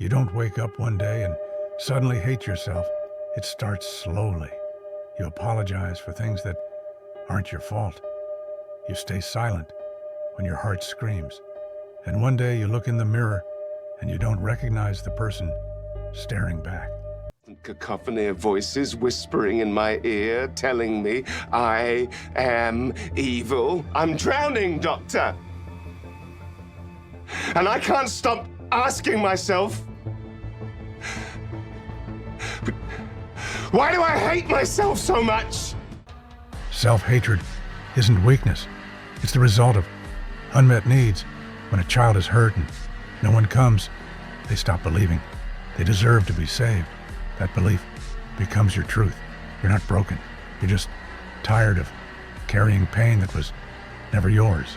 You don't wake up one day and suddenly hate yourself. It starts slowly. You apologize for things that aren't your fault. You stay silent when your heart screams. And one day you look in the mirror and you don't recognize the person staring back. Cacophony of voices whispering in my ear, telling me I am evil. I'm drowning, Doctor. And I can't stop asking myself, why do I hate myself so much? Self-hatred isn't weakness. It's the result of unmet needs. When a child is hurt and no one comes, they stop believing they deserve to be saved. That belief becomes your truth. You're not broken. You're just tired of carrying pain that was never yours.